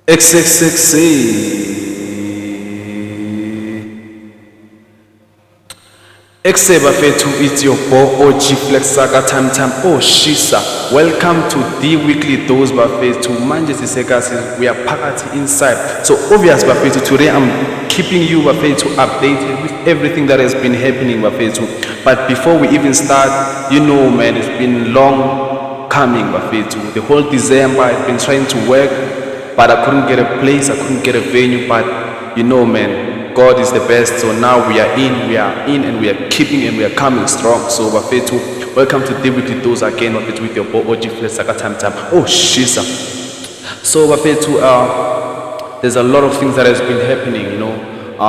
XXXA. Bafethu, it's your boy OG Flex Saka Time Time. Oh Shisa. Welcome to the weekly dose Bafethu. Manje Siseka, we are party inside. So obvious Bafethu, today I'm keeping you Bafethu updated with everything that has been happening Bafethu. But before we even start, you know man, it's been long coming Bafethu. The whole December I've been trying to work, but I couldn't get a place, I couldn't get a venue, but you know man, God is the best. So now we are in and we are keeping and we are coming strong. So Bafethu, welcome to the weekly dose again Bafethu with your boy OG Flex Saka Time Time. Oh shisa. So Bafethu, there's a lot of things that has been happening, you know.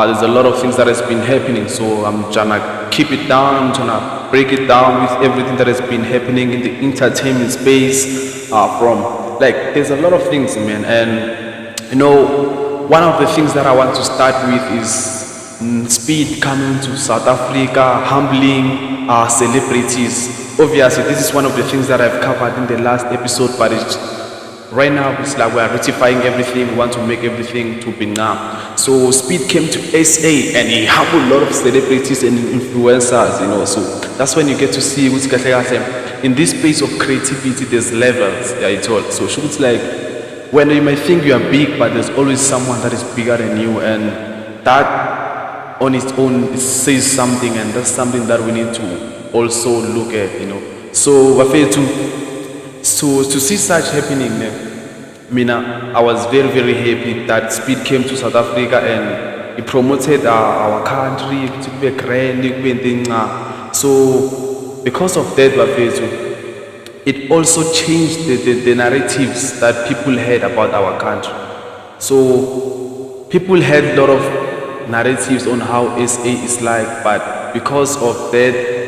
There's a lot of things that has been happening. So I'm trying to keep it down, I'm trying to break it down with everything that has been happening in the entertainment space. From like there's a lot of things man, and you know, one of the things that I want to start with is Speed coming to South Africa, humbling celebrities. Obviously, this is one of the things that I've covered in the last episode, but right now it's like we are rectifying everything. We want to make everything to be now. So Speed came to SA and he humbled a lot of celebrities and influencers, you know. So that's when you get to see what's in this space of creativity. There's levels, yeah, it's all. So it's like, when you might think you are big, but there's always someone that is bigger than you, and that on its own says something, and that's something that we need to also look at, you know. So to see such happening, I was very very happy that Speed came to South Africa and he promoted our country to be grand. So because of that, it also changed the narratives that people had about our country. So people had a lot of narratives on how SA is like, but because of that,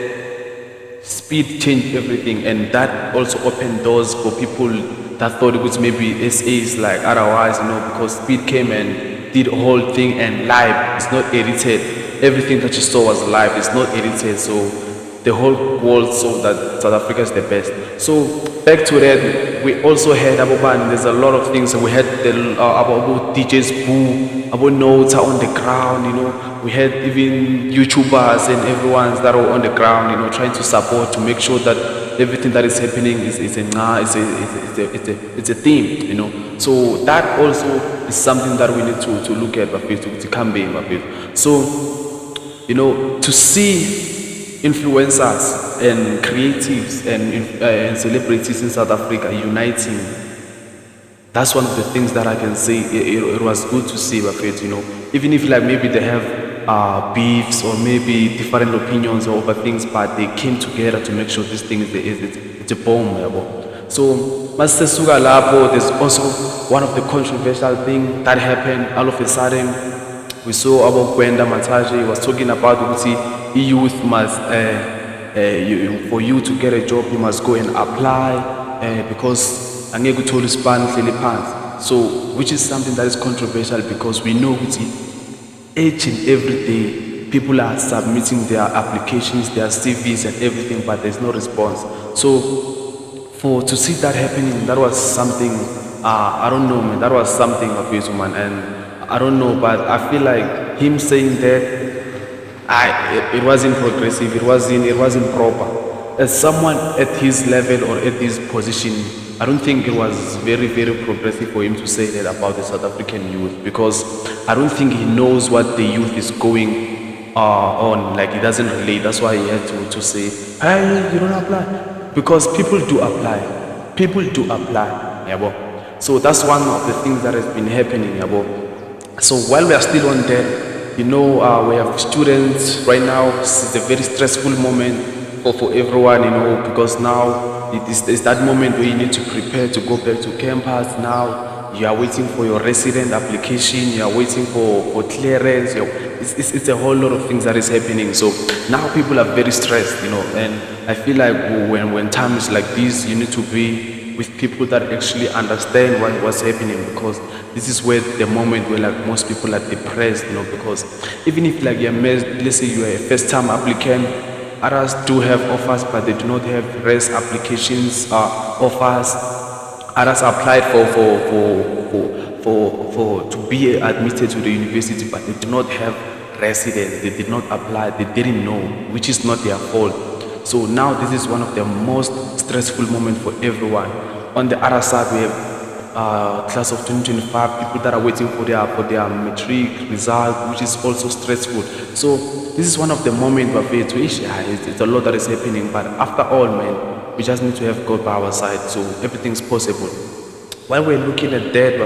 Speed changed everything, and that also opened doors for people that thought it was maybe SA is like otherwise, you know, because Speed came and did the whole thing and live. It's not edited. Everything that you saw was live. It's not edited. So the whole world saw that South Africa is the best. So back to that, we also had about there's a lot of things. We had about DJs Boo, about Nota on the ground, you know. We had even YouTubers and everyone that were on the ground, you know, trying to support, to make sure that everything that is happening is a theme, you know. So that also is something that we need to look at, to campaign. So, you know, to see influencers and creatives and celebrities in South Africa uniting, that's one of the things that I can say it was good to see, you know, even if like maybe they have beefs or maybe different opinions over things, but they came together to make sure this thing is a bomb. So Masesuga Lapo, there's also one of the controversial things that happened all of a sudden. We saw about Gwenda Mataji. He was talking about youth must, for you to get a job, you must go and apply because I'm going to respond pants. So, which is something that is controversial because we know each and every day people are submitting their applications, their CVs and everything, but there's no response. So, to see that happening, that was something. I don't know, man. That was something of his man, and I don't know, but I feel like him saying that it wasn't progressive, it wasn't proper. As someone at his level or at his position, I don't think it was very, very progressive for him to say that about the South African youth, because I don't think he knows what the youth is going on. Like, he doesn't relate. That's why he had to say, hey, you don't apply. Because people do apply. People do apply. Yeah, so that's one of the things that has been happening. Yeah, so while we are still on that, you know, we have students right now. It's a very stressful moment for everyone, you know, because now it's that moment where you need to prepare to go back to campus. Now you are waiting for your resident application, you are waiting for clearance. It's a whole lot of things that is happening. So now people are very stressed, you know, and I feel like when time is like this, you need to be with people that actually understand what's happening, because this is where the moment where like most people are depressed, you know, because even if like let's say you are a first-time applicant, others do have offers, but they do not have rest applications offers. Others applied for to be admitted to the university, but they did not have residence. They did not apply. They didn't know, which is not their fault. So now this is one of the most stressful moments for everyone. On the other side, we have class of 2025, people that are waiting for their matric result, which is also stressful. So this is one of the moments where it's a lot that is happening. But after all, man, we just need to have God by our side, so everything's possible. While we're looking at that,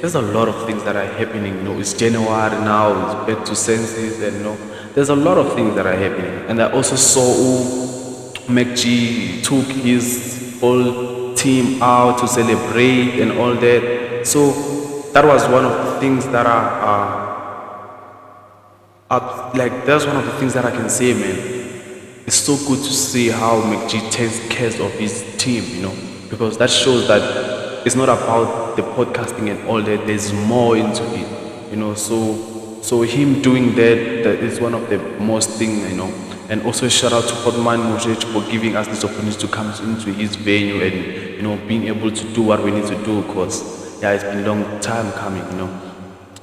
there's a lot of things that are happening. It's January now, it's back to senses, and there's a lot of things that are happening. And I also saw McG took his whole team out to celebrate and all that. So that was one of the things that that's one of the things that I can say, man. It's so good to see how McG takes care of his team, because that shows that it's not about the podcasting and all that. There's more into it, So him doing that is one of the most things, And also shout out to Hotman Moshe for giving us this opportunity to come into his venue and being able to do what we need to do, because it's been a long time coming,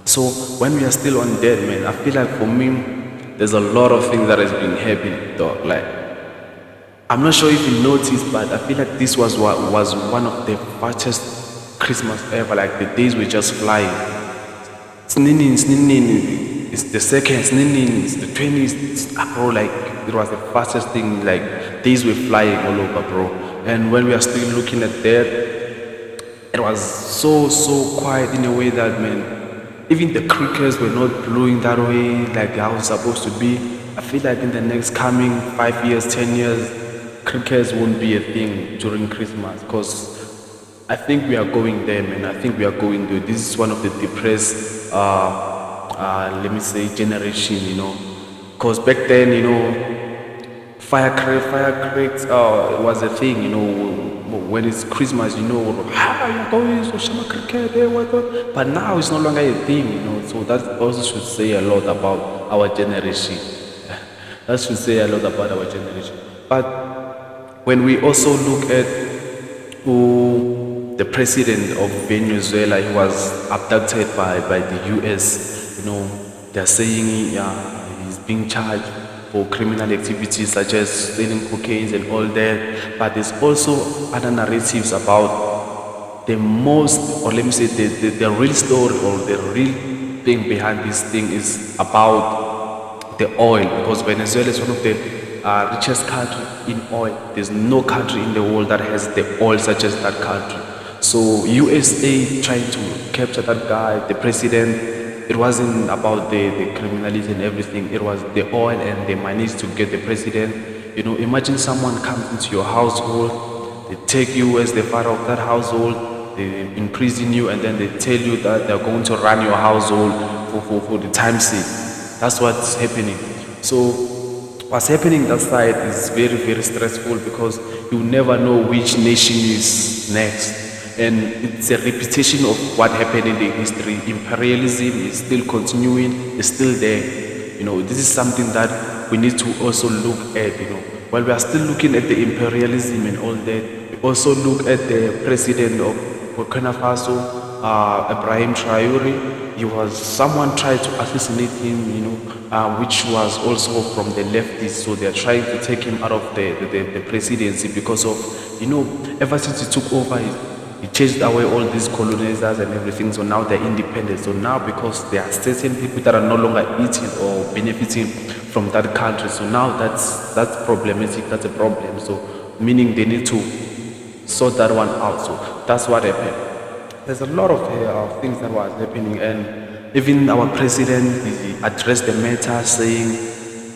So when we are still on that, man, I feel like for me, there's a lot of things that has been happening, dog. Like, I'm not sure if you noticed, but I feel like this was one of the fastest Christmas ever. Like, the days were just flying. It's the second, it's the 20s, bro. Like, it was the fastest thing. Like, days were flying all over, bro. And when we are still looking at that, it was so quiet in a way that, man, even the crickets were not blowing that way like how it's supposed to be. I feel like in the next coming 5 years, 10 years, crickets won't be a thing during Christmas, because I think we are going there, man. I think we are going there. This is one of the depressed, let me say, generation, because back then, firecrackers was a thing, when it's Christmas, you're going to Shama cricket, but now it's no longer a thing, So that also should say a lot about our generation. That should say a lot about our generation. But when we also look at who the president of Venezuela, he was abducted by the US, they're saying he's being charged for criminal activities such as selling cocaine and all that. But there's also other narratives about the most, or let me say, the real story or the real thing behind this thing is about the oil, because Venezuela is one of the richest countries in oil. There's no country in the world that has the oil such as that country. So USA trying to capture that guy, the president. It wasn't about the criminality and everything. It was the oil, and they managed to get the president. Imagine someone comes into your household, they take you as the father of that household, they imprison you, and then they tell you that they're going to run your household for the time sake. That's what's happening. So what's happening that side is very, very stressful, because you never know which nation is next. And it's a repetition of what happened in the history. Imperialism is still continuing, it's still there. This is something that we need to also look at, While we are still looking at the imperialism and all that, we also look at the president of Burkina Faso, Ibrahim Traoré. Someone tried to assassinate him, which was also from the leftists. So they're trying to take him out of the presidency because of, ever since he took over, he chased away all these colonizers and everything, so now they're independent. So now, because there are certain people that are no longer eating or benefiting from that country, so now that's problematic, that's a problem. So meaning they need to sort that one out. So that's what happened. There's a lot of things that was happening, and even our president, he addressed the matter, saying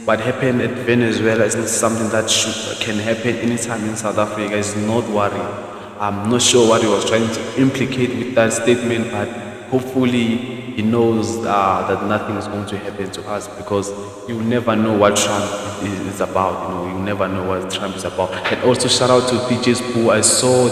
what happened at Venezuela is not something that can happen anytime in South Africa. It's not worry. I'm not sure what he was trying to implicate with that statement, but hopefully he knows that nothing is going to happen to us, because you never know what Trump is about. You never know what Trump is about. And also shout out to DJ's Pooh. I saw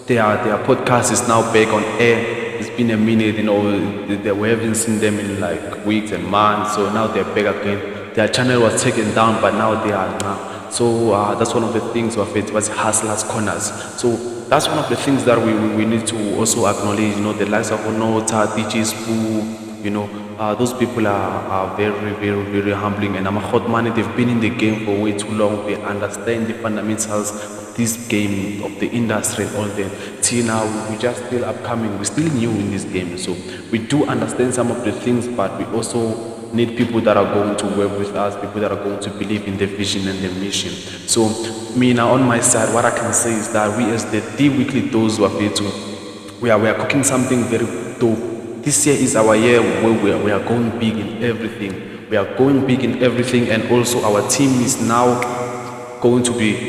their podcast is now back on air. It's been a minute, we haven't seen them in like weeks and months, so now they're back again. Their channel was taken down, but now they are now. So that's one of the things of it was Hustlers Corners. So that's one of the things that we need to also acknowledge. The likes of Nota, DJ Spoo, those people are very, very, very humbling. And I'm a hot money. They've been in the game for way too long. They understand the fundamentals of this game, of the industry, and all that. Till now, we just still upcoming. We're still new in this game, so we do understand some of the things, but we also need people that are going to work with us, people that are going to believe in the vision and the mission. So me now on my side, what I can say is that we as the weekly Dose Wafetu, we are cooking something very dope. This year is our year where we are going big in everything. We are going big in everything, and also our team is now going to be